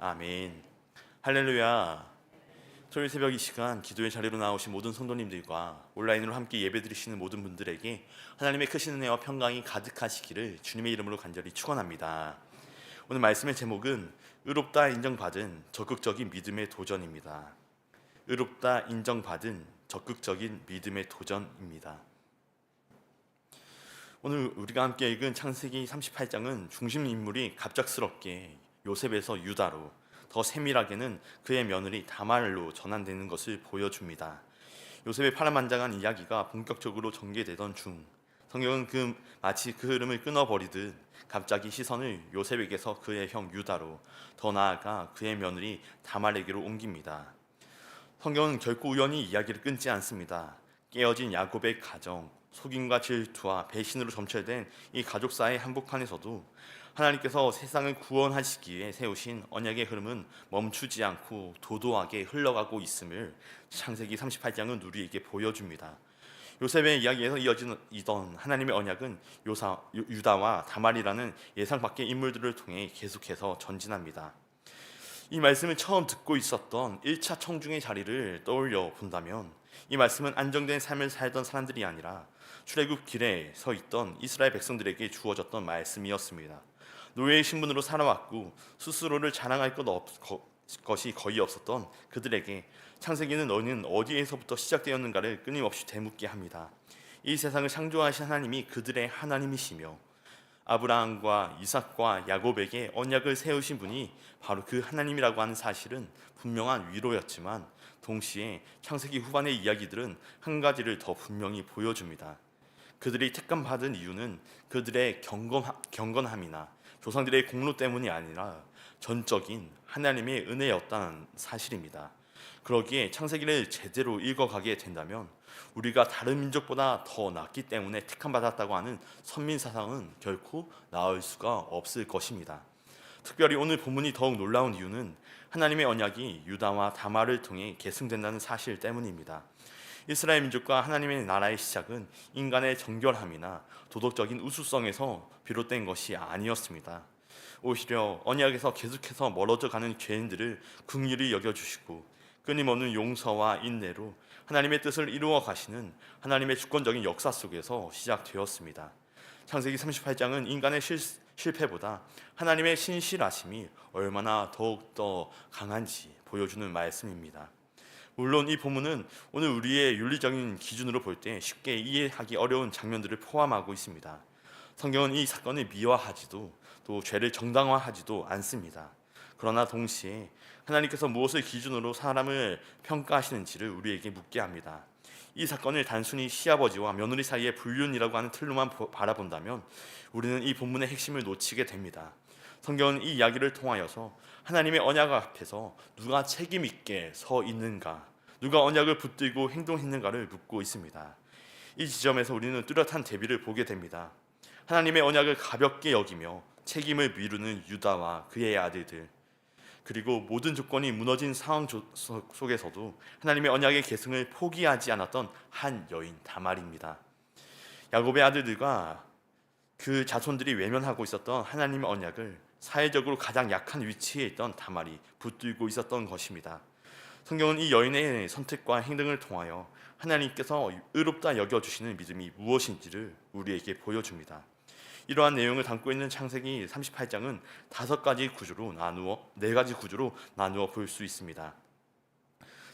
아멘. 할렐루야. 토요일 새벽 이 시간 기도의 자리로 나오신 모든 성도님들과 온라인으로 함께 예배드리시는 모든 분들에게 하나님의 크신 은혜와 평강이 가득하시기를 주님의 이름으로 간절히 축원합니다. 오늘 말씀의 제목은 의롭다 인정받은 적극적인 믿음의 도전입니다. 의롭다 인정받은 적극적인 믿음의 도전입니다. 오늘 우리가 함께 읽은 창세기 38장은 중심 인물이 갑작스럽게 요셉에서 유다로, 더 세밀하게는 그의 며느리 다말로 전환되는 것을 보여줍니다. 요셉의 파란만장한 이야기가 본격적으로 전개되던 중 성경은 마치 그 흐름을 끊어버리듯 갑자기 시선을 요셉에게서 그의 형 유다로, 더 나아가 그의 며느리 다말에게로 옮깁니다. 성경은 결코 우연히 이야기를 끊지 않습니다. 깨어진 야곱의 가정, 속임과 질투와 배신으로 점철된 이 가족사의 한복판에서도 하나님께서 세상을 구원하시기에 세우신 언약의 흐름은 멈추지 않고 도도하게 흘러가고 있음을 창세기 38장은 우리에게 보여줍니다. 요셉의 이야기에서 이어지던 하나님의 언약은 유다와 다말이라는 예상 밖의 인물들을 통해 계속해서 전진합니다. 이 말씀을 처음 듣고 있었던 1차 청중의 자리를 떠올려 본다면 이 말씀은 안정된 삶을 살던 사람들이 아니라 출애굽 길에 서 있던 이스라엘 백성들에게 주어졌던 말씀이었습니다. 노예의 신분으로 살아왔고 스스로를 자랑할 것이 거의 없었던 그들에게 창세기는 너희는 어디에서부터 시작되었는가를 끊임없이 되묻게 합니다. 이 세상을 창조하신 하나님이 그들의 하나님이시며 아브라함과 이삭과 야곱에게 언약을 세우신 분이 바로 그 하나님이라고 하는 사실은 분명한 위로였지만 동시에 창세기 후반의 이야기들은 한 가지를 더 분명히 보여줍니다. 그들이 택감받은 이유는 그들의 경건함이나 조상들의 공로 때문이 아니라 전적인 하나님의 은혜였다는 사실입니다. 그러기에 창세기를 제대로 읽어가게 된다면 우리가 다른 민족보다 더 낫기 때문에 택함받았다고 하는 선민사상은 결코 나을 수가 없을 것입니다. 특별히 오늘 본문이 더욱 놀라운 이유는 하나님의 언약이 유다와 다말을 통해 계승된다는 사실 때문입니다. 이스라엘 민족과 하나님의 나라의 시작은 인간의 정결함이나 도덕적인 우수성에서 비롯된 것이 아니었습니다. 오히려 언약에서 계속해서 멀어져 가는 죄인들을 긍휼히 여겨주시고 끊임없는 용서와 인내로 하나님의 뜻을 이루어 가시는 하나님의 주권적인 역사 속에서 시작되었습니다. 창세기 38장은 인간의 실패보다 하나님의 신실하심이 얼마나 더욱더 강한지 보여주는 말씀입니다. 물론 이 본문은 오늘 우리의 윤리적인 기준으로 볼 때 쉽게 이해하기 어려운 장면들을 포함하고 있습니다. 성경은 이 사건을 미화하지도 또 죄를 정당화하지도 않습니다. 그러나 동시에 하나님께서 무엇을 기준으로 사람을 평가하시는지를 우리에게 묻게 합니다. 이 사건을 단순히 시아버지와 며느리 사이의 불륜이라고 하는 틀로만 바라본다면 우리는 이 본문의 핵심을 놓치게 됩니다. 성경은 이 이야기를 통하여서 하나님의 언약 앞에서 누가 책임 있게 서 있는가, 누가 언약을 붙들고 행동했는가를 묻고 있습니다. 이 지점에서 우리는 뚜렷한 대비를 보게 됩니다. 하나님의 언약을 가볍게 여기며 책임을 미루는 유다와 그의 아들들, 그리고 모든 조건이 무너진 상황 속에서도 하나님의 언약의 계승을 포기하지 않았던 한 여인 다말입니다. 야곱의 아들들과 그 자손들이 외면하고 있었던 하나님의 언약을 사회적으로 가장 약한 위치에 있던 다말이 붙들고 있었던 것입니다. 성경은 이 여인의 선택과 행동을 통하여 하나님께서 의롭다 여겨주시는 믿음이 무엇인지를 우리에게 보여줍니다. 이러한 내용을 담고 있는 창세기 38장은 네 가지 구조로 나누어 볼 수 있습니다.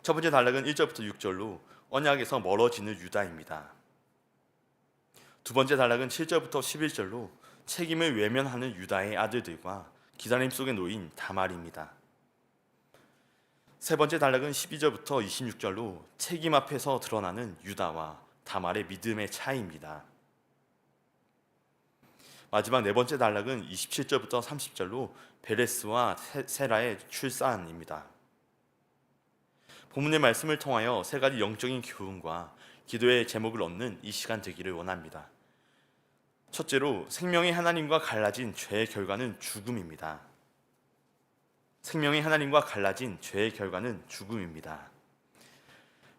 첫 번째 단락은 1절부터 6절로 언약에서 멀어지는 유다입니다. 두 번째 단락은 7절부터 11절로 책임을 외면하는 유다의 아들들과 기다림 속에 놓인 다말입니다. 세 번째 단락은 12절부터 26절로 책임 앞에서 드러나는 유다와 다말의 믿음의 차이입니다. 마지막 네 번째 단락은 27절부터 30절로 베레스와 세라의 출산입니다. 본문의 말씀을 통하여 세 가지 영적인 교훈과 기도의 제목을 얻는 이 시간 되기를 원합니다. 첫째로, 생명이 하나님과 갈라진 죄의 결과는 죽음입니다. 생명이 하나님과 갈라진 죄의 결과는 죽음입니다.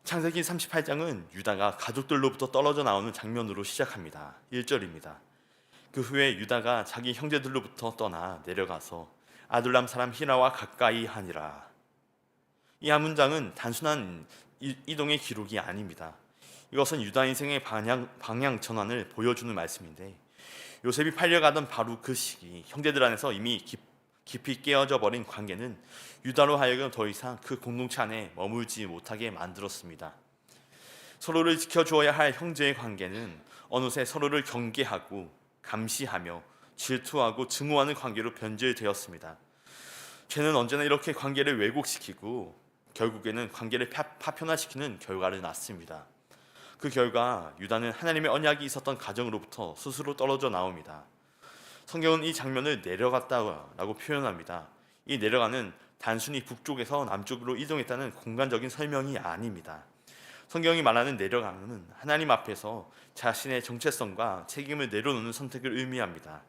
창세기 38장은 유다가 가족들로부터 떨어져 나오는 장면으로 시작합니다. 1절입니다. 그 후에 유다가 자기 형제들로부터 떠나 내려가서 아둘람 사람 히라와 가까이 하니라. 이 한 문장은 단순한 이동의 기록이 아닙니다. 이것은 유다 인생의 방향 전환을 보여주는 말씀인데, 요셉이 팔려가던 바로 그 시기 형제들 안에서 이미 깊이 깨어져 버린 관계는 유다로 하여금 더 이상 그 공동체 안에 머물지 못하게 만들었습니다. 서로를 지켜주어야 할 형제의 관계는 어느새 서로를 경계하고 감시하며 질투하고 증오하는 관계로 변질되었습니다. 죄는 언제나 이렇게 관계를 왜곡시키고 결국에는 관계를 파편화시키는 결과를 낳습니다. 그 결과 유다는 하나님의 언약이 있었던 가정으로부터 스스로 떨어져 나옵니다. 성경은 이 장면을 내려갔다라고 표현합니다. 이 내려가는 단순히 북쪽에서 남쪽으로 이동했다는 공간적인 설명이 아닙니다. 성경이 말하는 내려가는 하나님 앞에서 자신의 정체성과 책임을 내려놓는 선택을 의미합니다.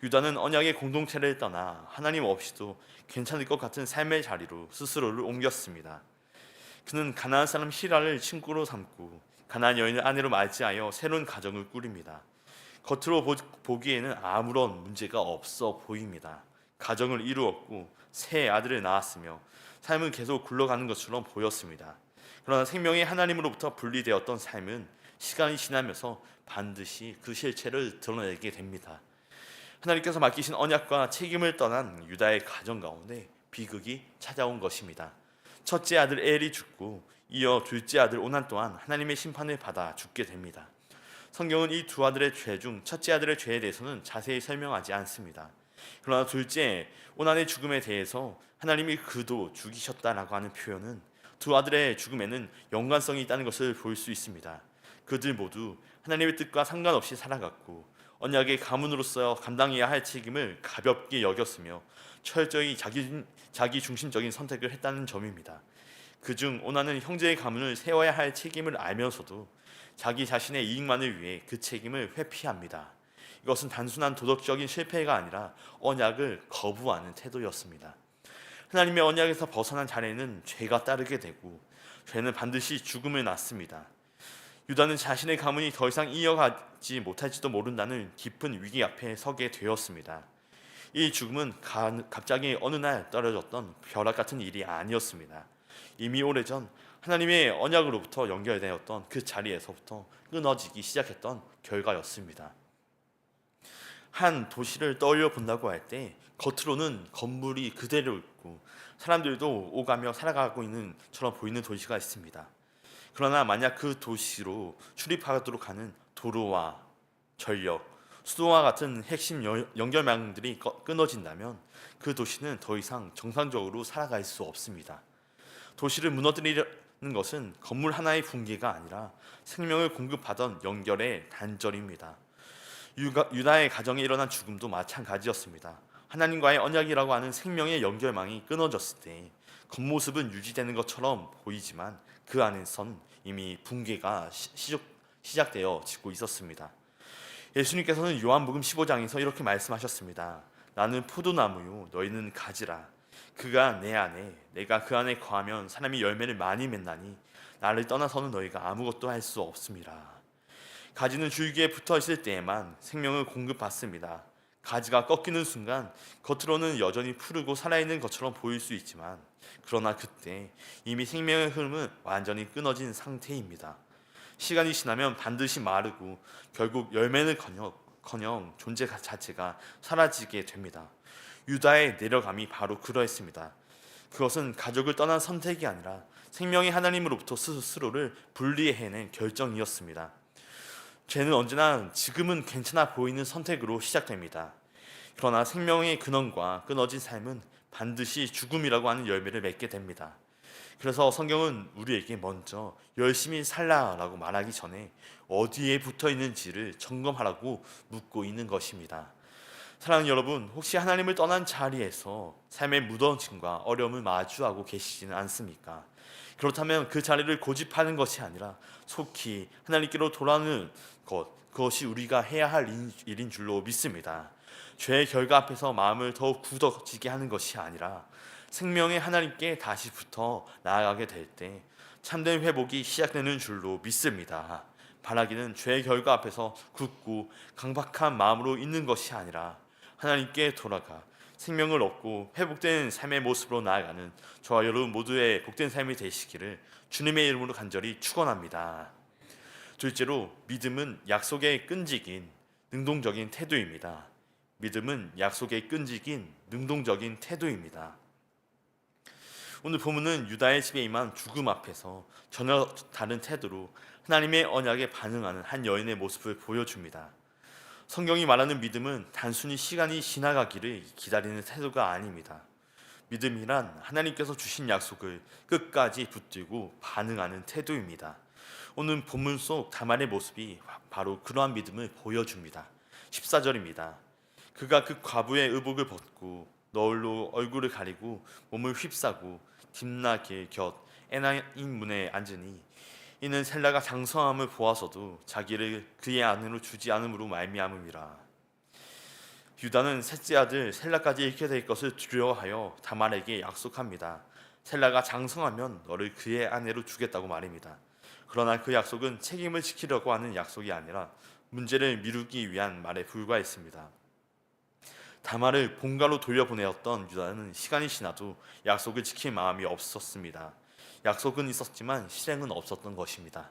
유다는 언약의 공동체를 떠나 하나님 없이도 괜찮을 것 같은 삶의 자리로 스스로를 옮겼습니다. 그는 가나안 사람 히라를 친구로 삼고 가나안 여인을 아내로 맞이하여 새로운 가정을 꾸립니다. 겉으로 보기에는 아무런 문제가 없어 보입니다. 가정을 이루었고 새 아들을 낳았으며 삶은 계속 굴러가는 것처럼 보였습니다. 그러나 생명의 하나님으로부터 분리되었던 삶은 시간이 지나면서 반드시 그 실체를 드러내게 됩니다. 하나님께서 맡기신 언약과 책임을 떠난 유다의 가정 가운데 비극이 찾아온 것입니다. 첫째 아들 엘이 죽고 이어 둘째 아들 오난 또한 하나님의 심판을 받아 죽게 됩니다. 성경은 이 두 아들의 죄 중 첫째 아들의 죄에 대해서는 자세히 설명하지 않습니다. 그러나 둘째 오난의 죽음에 대해서 하나님이 그도 죽이셨다라고 하는 표현은 두 아들의 죽음에는 연관성이 있다는 것을 볼 수 있습니다. 그들 모두 하나님의 뜻과 상관없이 살아갔고 언약의 가문으로서 감당해야 할 책임을 가볍게 여겼으며 철저히 자기 중심적인 선택을 했다는 점입니다. 그중 오나는 형제의 가문을 세워야 할 책임을 알면서도 자기 자신의 이익만을 위해 그 책임을 회피합니다. 이것은 단순한 도덕적인 실패가 아니라 언약을 거부하는 태도였습니다. 하나님의 언약에서 벗어난 자리에는 죄가 따르게 되고 죄는 반드시 죽음을 낳습니다. 유다는 자신의 가문이 더 이상 이어가지 못할지도 모른다는 깊은 위기 앞에 서게 되었습니다. 이 죽음은 갑자기 어느 날 떨어졌던 벼락 같은 일이 아니었습니다. 이미 오래전 하나님의 언약으로부터 연결되었던 그 자리에서부터 끊어지기 시작했던 결과였습니다. 한 도시를 떠올려 본다고 할 때 겉으로는 건물이 그대로 있고 사람들도 오가며 살아가고 있는 처럼 보이는 도시가 있습니다. 그러나 만약 그 도시로 출입하도록 하는 도로와 전력, 수도와 같은 핵심 연결망들이 끊어진다면 그 도시는 더 이상 정상적으로 살아갈 수 없습니다. 도시를 무너뜨리는 것은 건물 하나의 붕괴가 아니라 생명을 공급하던 연결의 단절입니다. 유다의 가정에 일어난 죽음도 마찬가지였습니다. 하나님과의 언약이라고 하는 생명의 연결망이 끊어졌을 때 겉모습은 유지되는 것처럼 보이지만 그 안에선 이미 붕괴가 시작되어지고 있었습니다. 예수님께서는 요한복음 15장에서 이렇게 말씀하셨습니다. 나는 포도나무요 너희는 가지라. 그가 내 안에 내가 그 안에 거하면 사람이 열매를 많이 맺나니 나를 떠나서는 너희가 아무것도 할 수 없음이라. 가지는 줄기에 붙어 있을 때에만 생명을 공급받습니다. 가지가 꺾이는 순간 겉으로는 여전히 푸르고 살아있는 것처럼 보일 수 있지만 그러나 그때 이미 생명의 흐름은 완전히 끊어진 상태입니다. 시간이 지나면 반드시 마르고 결국 열매는커녕 존재 자체가 사라지게 됩니다. 유다의 내려감이 바로 그러했습니다. 그것은 가족을 떠난 선택이 아니라 생명의 하나님으로부터 스스로를 분리해낸 결정이었습니다. 죄는 언제나 지금은 괜찮아 보이는 선택으로 시작됩니다. 그러나 생명의 근원과 끊어진 삶은 반드시 죽음이라고 하는 열매를 맺게 됩니다. 그래서 성경은 우리에게 먼저 열심히 살라라고 말하기 전에 어디에 붙어 있는지를 점검하라고 묻고 있는 것입니다. 사랑하는 여러분, 혹시 하나님을 떠난 자리에서 삶의 무너짐과 어려움을 마주하고 계시지는 않습니까? 그렇다면 그 자리를 고집하는 것이 아니라 속히 하나님께로 돌아오는 그것이 우리가 해야 할 일인 줄로 믿습니다. 죄의 결과 앞에서 마음을 더욱 굳어지게 하는 것이 아니라 생명의 하나님께 다시 붙어 나아가게 될 때 참된 회복이 시작되는 줄로 믿습니다. 바라기는 죄의 결과 앞에서 굳고 강박한 마음으로 있는 것이 아니라 하나님께 돌아가 생명을 얻고 회복된 삶의 모습으로 나아가는 저와 여러분 모두의 복된 삶이 되시기를 주님의 이름으로 간절히 축원합니다. 둘째로, 믿음은 약속에 끈질긴 능동적인 태도입니다. 믿음은 약속에 끈질긴 능동적인 태도입니다. 오늘 본문은 유다의 집에 임한 죽음 앞에서 전혀 다른 태도로 하나님의 언약에 반응하는 한 여인의 모습을 보여줍니다. 성경이 말하는 믿음은 단순히 시간이 지나가기를 기다리는 태도가 아닙니다. 믿음이란 하나님께서 주신 약속을 끝까지 붙들고 반응하는 태도입니다. 오늘 본문 속 다말의 모습이 바로 그러한 믿음을 보여줍니다. 14절입니다. 그가 그 과부의 의복을 벗고 너울로 얼굴을 가리고 몸을 휩싸고 딥나길 곁 에나임 문에 앉으니 이는 셀라가 장성함을 보아서도 자기를 그의 아내로 주지 않음으로 말미암음이라. 유다는 셋째 아들 셀라까지 잃게 될 것을 두려워하여 다말에게 약속합니다. 셀라가 장성하면 너를 그의 아내로 주겠다고 말입니다. 그러나 그 약속은 책임을 지키려고 하는 약속이 아니라 문제를 미루기 위한 말에 불과했습니다. 다말을 본가로 돌려보내었던 유다는 시간이 지나도 약속을 지킬 마음이 없었습니다. 약속은 있었지만 실행은 없었던 것입니다.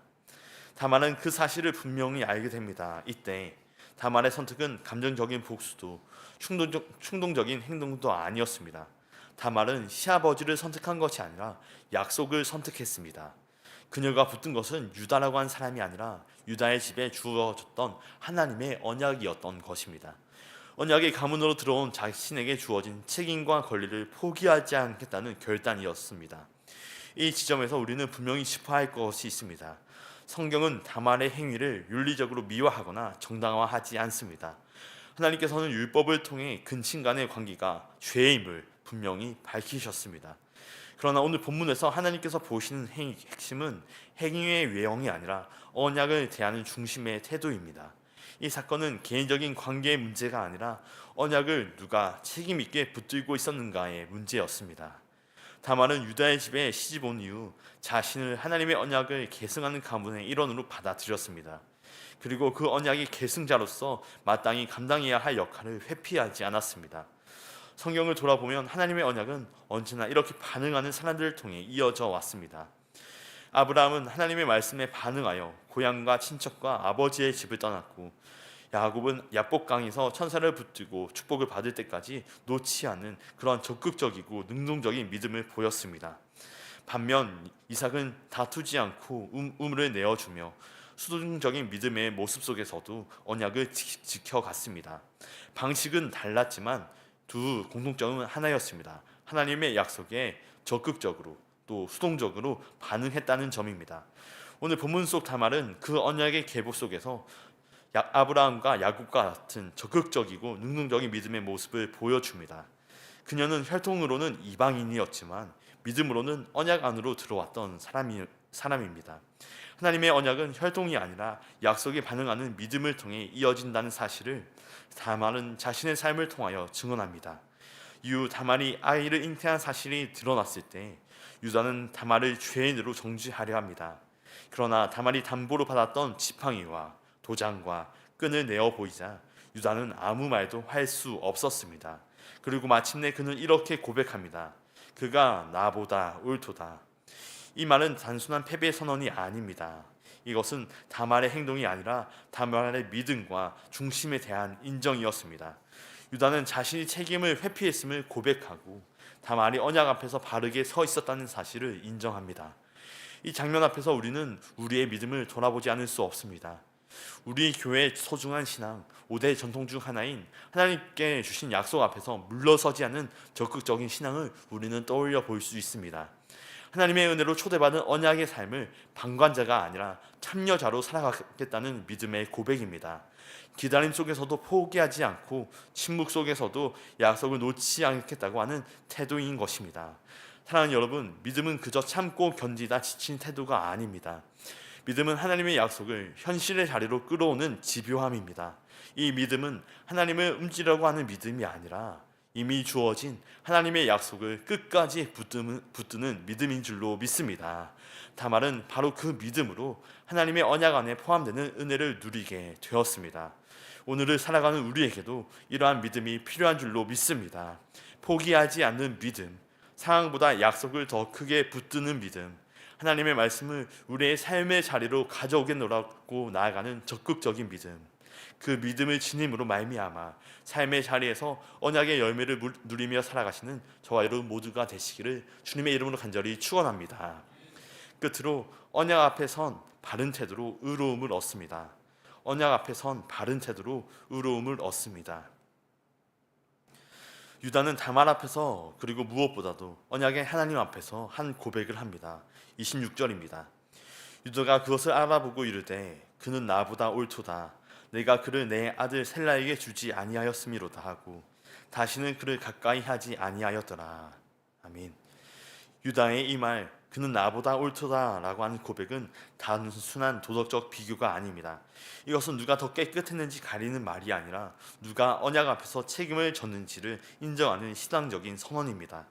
다말은 그 사실을 분명히 알게 됩니다. 이때 다말의 선택은 감정적인 복수도 충동적인 행동도 아니었습니다. 다말은 시아버지를 선택한 것이 아니라 약속을 선택했습니다. 그녀가 붙든 것은 유다라고 한 사람이 아니라 유다의 집에 주어졌던 하나님의 언약이었던 것입니다. 언약의 가문으로 들어온 자신에게 주어진 책임과 권리를 포기하지 않겠다는 결단이었습니다. 이 지점에서 우리는 분명히 짚어야 할 것이 있습니다. 성경은 다말의 행위를 윤리적으로 미화하거나 정당화하지 않습니다. 하나님께서는 율법을 통해 근친 간의 관계가 죄임을 분명히 밝히셨습니다. 그러나 오늘 본문에서 하나님께서 보시는 핵심은 행위의 외형이 아니라 언약을 대하는 중심의 태도입니다. 이 사건은 개인적인 관계의 문제가 아니라 언약을 누가 책임 있게 붙들고 있었는가의 문제였습니다. 다말은 유다의 집에 시집 온 이후 자신을 하나님의 언약을 계승하는 가문의 일원으로 받아들였습니다. 그리고 그 언약의 계승자로서 마땅히 감당해야 할 역할을 회피하지 않았습니다. 성경을 돌아보면 하나님의 언약은 언제나 이렇게 반응하는 사람들을 통해 이어져 왔습니다. 아브라함은 하나님의 말씀에 반응하여 고향과 친척과 아버지의 집을 떠났고, 야곱은 야복강에서 천사를 붙들고 축복을 받을 때까지 놓지 않는 그런 적극적이고 능동적인 믿음을 보였습니다. 반면 이삭은 다투지 않고 우물을 내어주며 수동적인 믿음의 모습 속에서도 언약을 지켜갔습니다. 방식은 달랐지만 두 공통점은 하나였습니다. 하나님의 약속에 적극적으로 또 수동적으로 반응했다는 점입니다. 오늘 본문 속 다말은 그 언약의 계보 속에서 아브라함과 야곱과 같은 적극적이고 능동적인 믿음의 모습을 보여줍니다. 그녀는 혈통으로는 이방인이었지만 믿음으로는 언약 안으로 들어왔던 사람입니다. 하나님의 언약은 혈통이 아니라 약속에 반응하는 믿음을 통해 이어진다는 사실을 다말은 자신의 삶을 통하여 증언합니다. 이후 다말이 아이를 잉태한 사실이 드러났을 때 유다는 다말을 죄인으로 정죄하려 합니다. 그러나 다말이 담보로 받았던 지팡이와 도장과 끈을 내어 보이자 유다는 아무 말도 할 수 없었습니다. 그리고 마침내 그는 이렇게 고백합니다. 그가 나보다 옳도다. 이 말은 단순한 패배 선언이 아닙니다. 이것은 다말의 행동이 아니라 다말의 믿음과 중심에 대한 인정이었습니다. 유다는 자신이 책임을 회피했음을 고백하고 다말이 언약 앞에서 바르게 서 있었다는 사실을 인정합니다. 이 장면 앞에서 우리는 우리의 믿음을 돌아보지 않을 수 없습니다. 우리 교회의 소중한 신앙 5대 전통 중 하나인 하나님께 주신 약속 앞에서 물러서지 않는 적극적인 신앙을 우리는 떠올려 볼 수 있습니다. 하나님의 은혜로 초대받은 언약의 삶을 방관자가 아니라 참여자로 살아가겠다는 믿음의 고백입니다. 기다림 속에서도 포기하지 않고 침묵 속에서도 약속을 놓지 않겠다고 하는 태도인 것입니다. 사랑하는 여러분, 믿음은 그저 참고 견디다 지친 태도가 아닙니다. 믿음은 하나님의 약속을 현실의 자리로 끌어오는 집요함입니다. 이 믿음은 하나님을 움직이려고 하는 믿음이 아니라 이미 주어진 하나님의 약속을 끝까지 붙드는 믿음인 줄로 믿습니다. 다말은 바로 그 믿음으로 하나님의 언약 안에 포함되는 은혜를 누리게 되었습니다. 오늘을 살아가는 우리에게도 이러한 믿음이 필요한 줄로 믿습니다. 포기하지 않는 믿음, 상황보다 약속을 더 크게 붙드는 믿음, 하나님의 말씀을 우리의 삶의 자리로 가져오겠노라고 나아가는 적극적인 믿음, 그 믿음을 지님으로 말미암아 삶의 자리에서 언약의 열매를 누리며 살아가시는 저와 여러분 모두가 되시기를 주님의 이름으로 간절히 축원합니다. 끝으로 언약 앞에 선 바른 태도로 의로움을 얻습니다. 언약 앞에 선 바른 태도로 의로움을 얻습니다. 유다는 다말 앞에서 그리고 무엇보다도 언약의 하나님 앞에서 한 고백을 합니다. 26절입니다. 유다가 그것을 알아보고 이르되 그는 나보다 옳도다. 내가 그를 내 아들 셀라에게 주지 아니하였음이로다 하고 다시는 그를 가까이 하지 아니하였더라. 아멘. 유다의 이 말, 그는 나보다 옳도다라고 하는 고백은 단순한 도덕적 비교가 아닙니다. 이것은 누가 더 깨끗했는지 가리는 말이 아니라 누가 언약 앞에서 책임을 졌는지를 인정하는 신앙적인 선언입니다.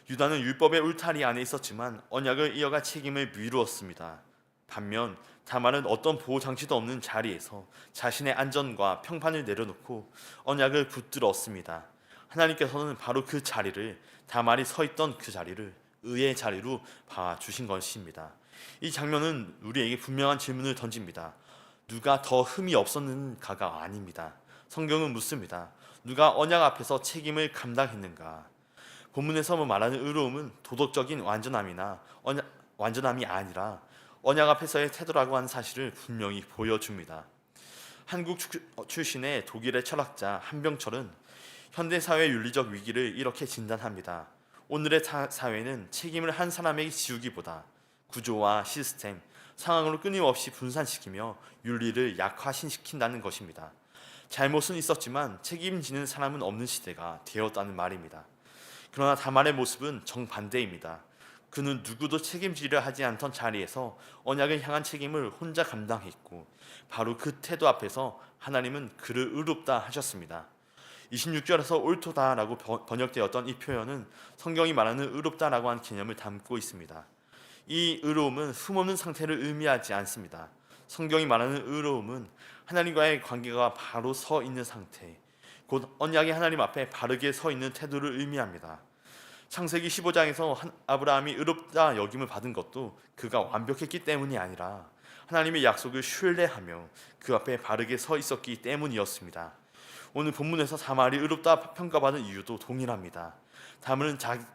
유다는 율법의 울타리 안에 있었지만 언약을 이어가 책임을 미루었습니다. 반면 다말은 어떤 보호 장치도 없는 자리에서 자신의 안전과 평판을 내려놓고 언약을 붙들었습니다. 하나님께서는 바로 그 자리를, 다말이 서 있던 그 자리를 의의 자리로 봐주신 것입니다. 이 장면은 우리에게 분명한 질문을 던집니다. 누가 더 흠이 없었는가가 아닙니다. 성경은 묻습니다. 누가 언약 앞에서 책임을 감당했는가? 본문에서 말하는 의로움은 도덕적인 완전함이 아니라 언약 앞에서의 태도라고 하는 사실을 분명히 보여줍니다. 한국 출신의 독일의 철학자 한병철은 현대사회의 윤리적 위기를 이렇게 진단합니다. 오늘의 사회는 책임을 한 사람에게 지우기보다 구조와 시스템, 상황으로 끊임없이 분산시키며 윤리를 약화시킨다는 것입니다. 잘못은 있었지만 책임지는 사람은 없는 시대가 되었다는 말입니다. 그러나 다말의 모습은 정반대입니다. 그는 누구도 책임지려 하지 않던 자리에서 언약을 향한 책임을 혼자 감당했고 바로 그 태도 앞에서 하나님은 그를 의롭다 하셨습니다. 26절에서 옳도다라고 번역되었던 이 표현은 성경이 말하는 의롭다라고 하는 개념을 담고 있습니다. 이 의로움은 흠없는 상태를 의미하지 않습니다. 성경이 말하는 의로움은 하나님과의 관계가 바로 서 있는 상태, 곧 언약의 하나님 앞에 바르게 서 있는 태도를 의미합니다. 창세기 15장에서 아브라함이 의롭다 여김을 받은 것도 그가 완벽했기 때문이 아니라 하나님의 약속을 신뢰하며 그 앞에 바르게 서 있었기 때문이었습니다. 오늘 본문에서 다말이 의롭다 평가받은 이유도 동일합니다.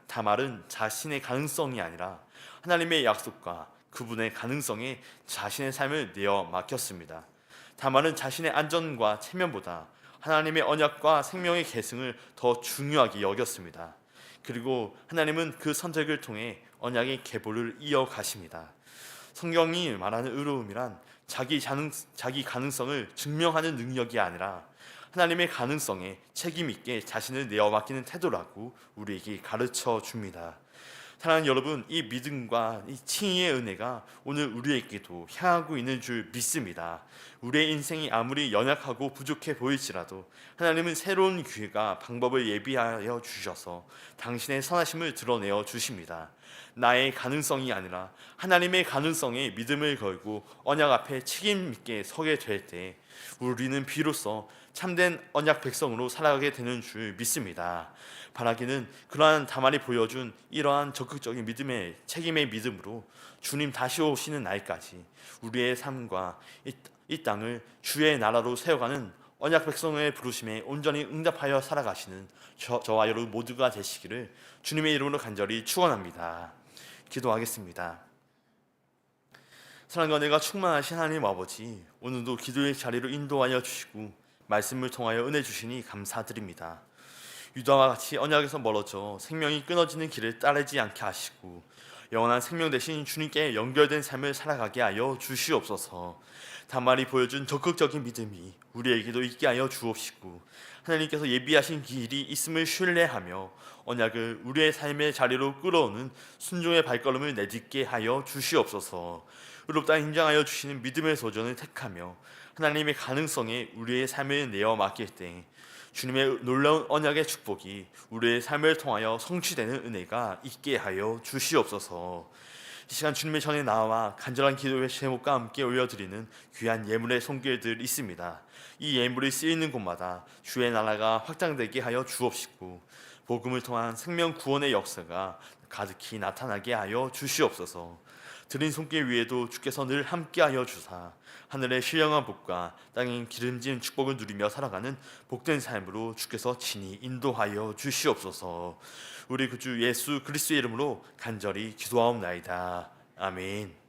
다말은 자신의 가능성이 아니라 하나님의 약속과 그분의 가능성에 자신의 삶을 내어 맡겼습니다. 다말은 자신의 안전과 체면보다 하나님의 언약과 생명의 계승을 더 중요하게 여겼습니다. 그리고 하나님은 그 선택을 통해 언약의 계보를 이어가십니다. 성경이 말하는 의로움이란 자기 가능성을 증명하는 능력이 아니라 하나님의 가능성에 책임 있게 자신을 내어 맡기는 태도라고 우리에게 가르쳐 줍니다. 사랑하는 여러분, 이 믿음과 이 칭의의 은혜가 오늘 우리에게도 향하고 있는 줄 믿습니다. 우리의 인생이 아무리 연약하고 부족해 보일지라도 하나님은 새로운 기회가 방법을 예비하여 주셔서 당신의 선하심을 드러내어 주십니다. 나의 가능성이 아니라 하나님의 가능성에 믿음을 걸고 언약 앞에 책임 있게 서게 될 때 우리는 비로소 참된 언약 백성으로 살아가게 되는 줄 믿습니다. 바라기는 그러한 다말이 보여준 이러한 적극적인 믿음의 책임의 믿음으로 주님 다시 오시는 날까지 우리의 삶과 이 땅을 주의 나라로 세워가는 언약 백성의 부르심에 온전히 응답하여 살아가시는 저와 여러분 모두가 되시기를 주님의 이름으로 간절히 축원합니다. 기도하겠습니다. 사랑과 은혜가 충만하신 하나님 아버지, 오늘도 기도의 자리로 인도하여 주시고 말씀을 통하여 은혜 주시니 감사드립니다. 유다와 같이 언약에서 멀어져 생명이 끊어지는 길을 따르지 않게 하시고 영원한 생명 대신 주님께 연결된 삶을 살아가게 하여 주시옵소서. 다말이 보여준 적극적인 믿음이 우리에게도 있게 하여 주옵시고 하나님께서 예비하신 길이 있음을 신뢰하며 언약을 우리의 삶의 자리로 끌어오는 순종의 발걸음을 내딛게 하여 주시옵소서. 의롭다 인정하여 주시는 믿음의 도전을 택하며 하나님의 가능성에 우리의 삶을 내어 맡길 때 주님의 놀라운 언약의 축복이 우리의 삶을 통하여 성취되는 은혜가 있게 하여 주시옵소서. 이 시간 주님의 전에 나와 간절한 기도의 제목과 함께 올려드리는 귀한 예물의 손길들 있습니다. 이 예물이 쓰이는 곳마다 주의 나라가 확장되게 하여 주옵시고 복음을 통한 생명 구원의 역사가 가득히 나타나게 하여 주시옵소서. 드린 손길 위에도 주께서 늘 함께하여 주사 하늘의 신령한 복과 땅의 기름진 축복을 누리며 살아가는 복된 삶으로 주께서 친히 인도하여 주시옵소서. 우리 구주 예수 그리스도의 이름으로 간절히 기도하옵나이다. 아멘.